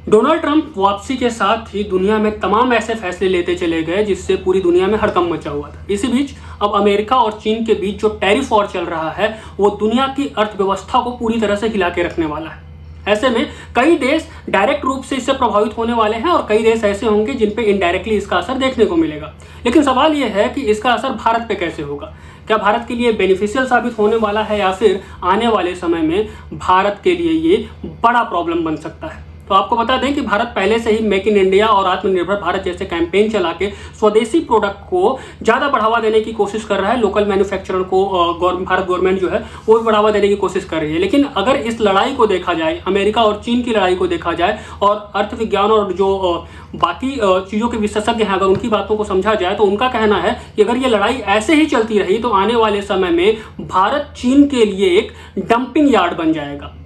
Donald Trump वापसी के साथ ही दुनिया में तमाम ऐसे फैसले लेते चले गए जिससे पूरी दुनिया में हड़कंप मचा हुआ था। इसी बीच अब अमेरिका और चीन के बीच जो टैरिफ वॉर चल रहा है वो दुनिया की अर्थव्यवस्था को पूरी तरह से हिला के रखने वाला है। ऐसे में कई देश डायरेक्ट रूप से इससे प्रभावित होने वाले हैं और कई देश ऐसे होंगे जिन पे इनडायरेक्टली इसका असर देखने को मिलेगा। लेकिन सवाल यह है कि इसका असर भारत पे कैसे होगा। क्या भारत के लिए बेनिफिशियल साबित होने वाला है या फिर आने वाले समय में भारत के लिए ये बड़ा प्रॉब्लम बन सकता है। तो आपको बता दें कि भारत पहले से ही मेक इन इंडिया और आत्मनिर्भर भारत जैसे कैंपेन चला के स्वदेशी प्रोडक्ट को ज़्यादा बढ़ावा देने की कोशिश कर रहा है। लोकल मैन्युफैक्चरर को भारत गवर्नमेंट जो है वो भी बढ़ावा देने की कोशिश कर रही है। लेकिन अगर इस लड़ाई को देखा जाए, अमेरिका और चीन की लड़ाई को देखा जाए और अर्थविज्ञान और जो बाकी चीज़ों के विशेषज्ञ हैं अगर उनकी बातों को समझा जाए तो उनका कहना है कि अगर ये लड़ाई ऐसे ही चलती रही तो आने वाले समय में भारत चीन के लिए एक डंपिंग यार्ड बन जाएगा।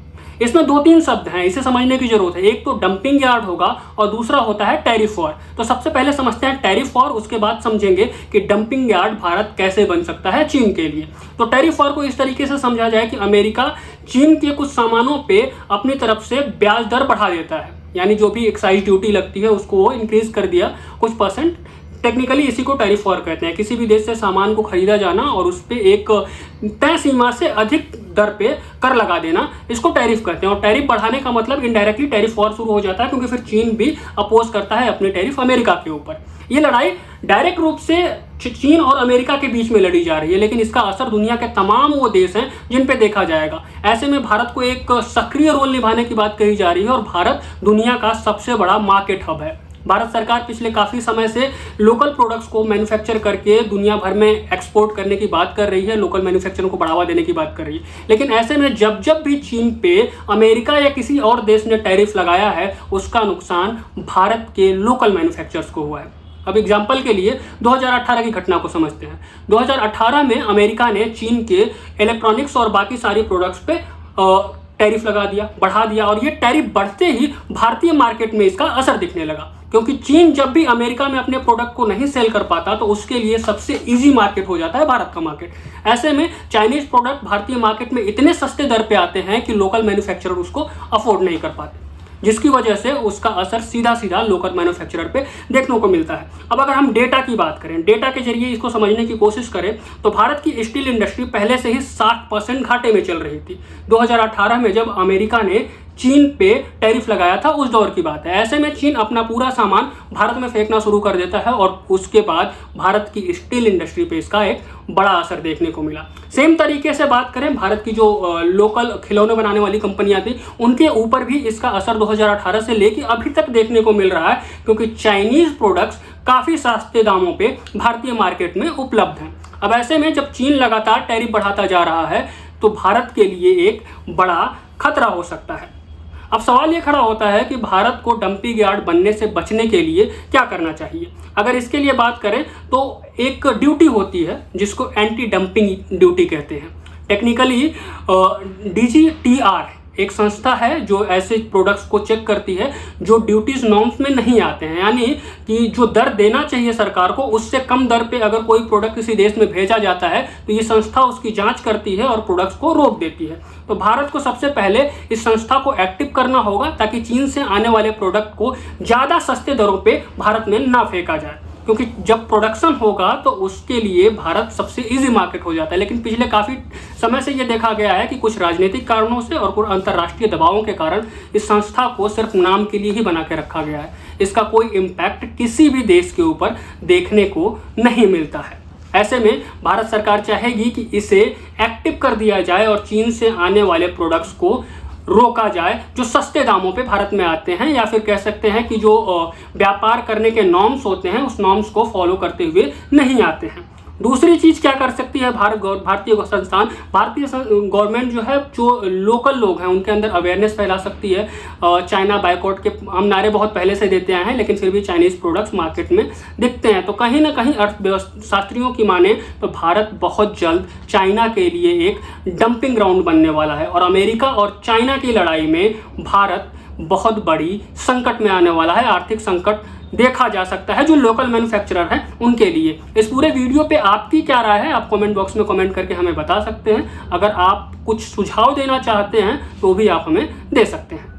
इसमें दो तीन शब्द हैं, इसे समझने की जरूरत है। एक तो डंपिंग यार्ड होगा और दूसरा होता है टैरिफ वॉर। तो सबसे पहले समझते हैं टैरिफ वॉर, उसके बाद समझेंगे कि डंपिंग यार्ड भारत कैसे बन सकता है चीन के लिए। तो टैरिफ वॉर को इस तरीके से समझा जाए कि अमेरिका चीन के कुछ सामानों पे अपनी तरफ से ब्याज दर बढ़ा देता है, यानी जो भी एक्साइज ड्यूटी लगती है उसको वो इंक्रीज कर दिया कुछ परसेंट। टेक्निकली इसी को टैरिफ वॉर कहते हैं। किसी भी देश से सामान को खरीदा जाना और उस पर एक तय सीमा से अधिक दर पे कर लगा देना, इसको टैरिफ कहते हैं। और टैरिफ बढ़ाने का मतलब इनडायरेक्टली टैरिफ वॉर शुरू हो जाता है, क्योंकि फिर चीन भी अपोज करता है अपने टैरिफ अमेरिका के ऊपर। ये लड़ाई डायरेक्ट रूप से चीन और अमेरिका के बीच में लड़ी जा रही है, लेकिन इसका असर दुनिया के तमाम वो देश हैं जिन पे देखा जाएगा। ऐसे में भारत को एक सक्रिय रोल निभाने की बात कही जा रही है और भारत दुनिया का सबसे बड़ा मार्केट हब है। भारत सरकार पिछले काफ़ी समय से लोकल प्रोडक्ट्स को मैन्युफैक्चर करके दुनिया भर में एक्सपोर्ट करने की बात कर रही है, लोकल मैन्युफैक्चरिंग को बढ़ावा देने की बात कर रही है। लेकिन ऐसे में जब जब भी चीन पे अमेरिका या किसी और देश ने टैरिफ लगाया है उसका नुकसान भारत के लोकल मैन्युफैक्चरर्स को हुआ है। अब एग्जाम्पल के लिए 2018 की घटना को समझते हैं। 2018 में अमेरिका ने चीन के इलेक्ट्रॉनिक्स और बाकी सारी प्रोडक्ट्स पे टैरिफ लगा दिया, बढ़ा दिया, और ये टैरिफ बढ़ते ही भारतीय मार्केट में इसका असर दिखने लगा। क्योंकि चीन जब भी अमेरिका में अपने प्रोडक्ट को नहीं सेल कर पाता तो उसके लिए सबसे इजी मार्केट हो जाता है भारत का मार्केट। ऐसे में चाइनीज प्रोडक्ट भारतीय मार्केट में इतने सस्ते दर पे आते हैं कि लोकल मैन्युफैक्चरर उसको अफोर्ड नहीं कर पाते, जिसकी वजह से उसका असर सीधा सीधा लोकल मैन्युफैक्चरर पे देखने को मिलता है। अब अगर हम डेटा की बात करें, डेटा के जरिए इसको समझने की कोशिश करें तो भारत की स्टील इंडस्ट्री पहले से ही 60% घाटे में चल रही थी। 2018 में जब अमेरिका ने चीन पे टैरिफ लगाया था उस दौर की बात है। ऐसे में चीन अपना पूरा सामान भारत में फेंकना शुरू कर देता है और उसके बाद भारत की स्टील इंडस्ट्री पे इसका एक बड़ा असर देखने को मिला। सेम तरीके से बात करें भारत की जो लोकल खिलौने बनाने वाली कंपनियां थी उनके ऊपर भी इसका असर 2018 से लेके अभी तक देखने को मिल रहा है, क्योंकि चाइनीज प्रोडक्ट्स काफ़ी सस्ते दामों पे भारतीय मार्केट में उपलब्ध हैं। अब ऐसे में जब चीन लगातार टैरिफ बढ़ाता जा रहा है तो भारत के लिए एक बड़ा खतरा हो सकता है। अब सवाल ये खड़ा होता है कि भारत को डंपिंग यार्ड बनने से बचने के लिए क्या करना चाहिए। अगर इसके लिए बात करें तो एक ड्यूटी होती है जिसको एंटी डंपिंग ड्यूटी कहते हैं। टेक्निकली DGTR एक संस्था है जो ऐसे प्रोडक्ट्स को चेक करती है जो ड्यूटीज नॉर्म्स में नहीं आते हैं, यानी कि जो दर देना चाहिए सरकार को उससे कम दर पे अगर कोई प्रोडक्ट किसी देश में भेजा जाता है तो ये संस्था उसकी जांच करती है और प्रोडक्ट्स को रोक देती है। तो भारत को सबसे पहले इस संस्था को एक्टिव करना होगा ताकि चीन से आने वाले प्रोडक्ट को ज़्यादा सस्ते दरों पर भारत में ना फेंका जाए, क्योंकि जब प्रोडक्शन होगा तो उसके लिए भारत सबसे इजी मार्केट हो जाता है। लेकिन पिछले काफ़ी समय से ये देखा गया है कि कुछ राजनीतिक कारणों से और कुछ अंतर्राष्ट्रीय दबावों के कारण इस संस्था को सिर्फ नाम के लिए ही बना के रखा गया है। इसका कोई इम्पैक्ट किसी भी देश के ऊपर देखने को नहीं मिलता है। ऐसे में भारत सरकार चाहेगी कि इसे एक्टिव कर दिया जाए और चीन से आने वाले प्रोडक्ट्स को रोका जाए जो सस्ते दामों पे भारत में आते हैं, या फिर कह सकते हैं कि जो व्यापार करने के नॉर्म्स होते हैं उस नॉर्म्स को फॉलो करते हुए नहीं आते हैं। दूसरी चीज़ क्या कर सकती है भारतीय संस्थान, भारतीय गवर्नमेंट जो है, जो लोकल लोग हैं उनके अंदर अवेयरनेस फैला सकती है। चाइना बायकॉट के हम नारे बहुत पहले से देते आए हैं, लेकिन फिर भी चाइनीज़ प्रोडक्ट्स मार्केट में दिखते हैं। तो कहीं ना कहीं अर्थशास्त्रियों की माने तो भारत बहुत जल्द चाइना के लिए एक डंपिंग ग्राउंड बनने वाला है और अमेरिका और चाइना की लड़ाई में भारत बहुत बड़ी संकट में आने वाला है। आर्थिक संकट देखा जा सकता है जो लोकल मैन्युफैक्चरर हैं उनके लिए। इस पूरे वीडियो पे आपकी क्या राय है आप कमेंट बॉक्स में कमेंट करके हमें बता सकते हैं। अगर आप कुछ सुझाव देना चाहते हैं तो भी आप हमें दे सकते हैं।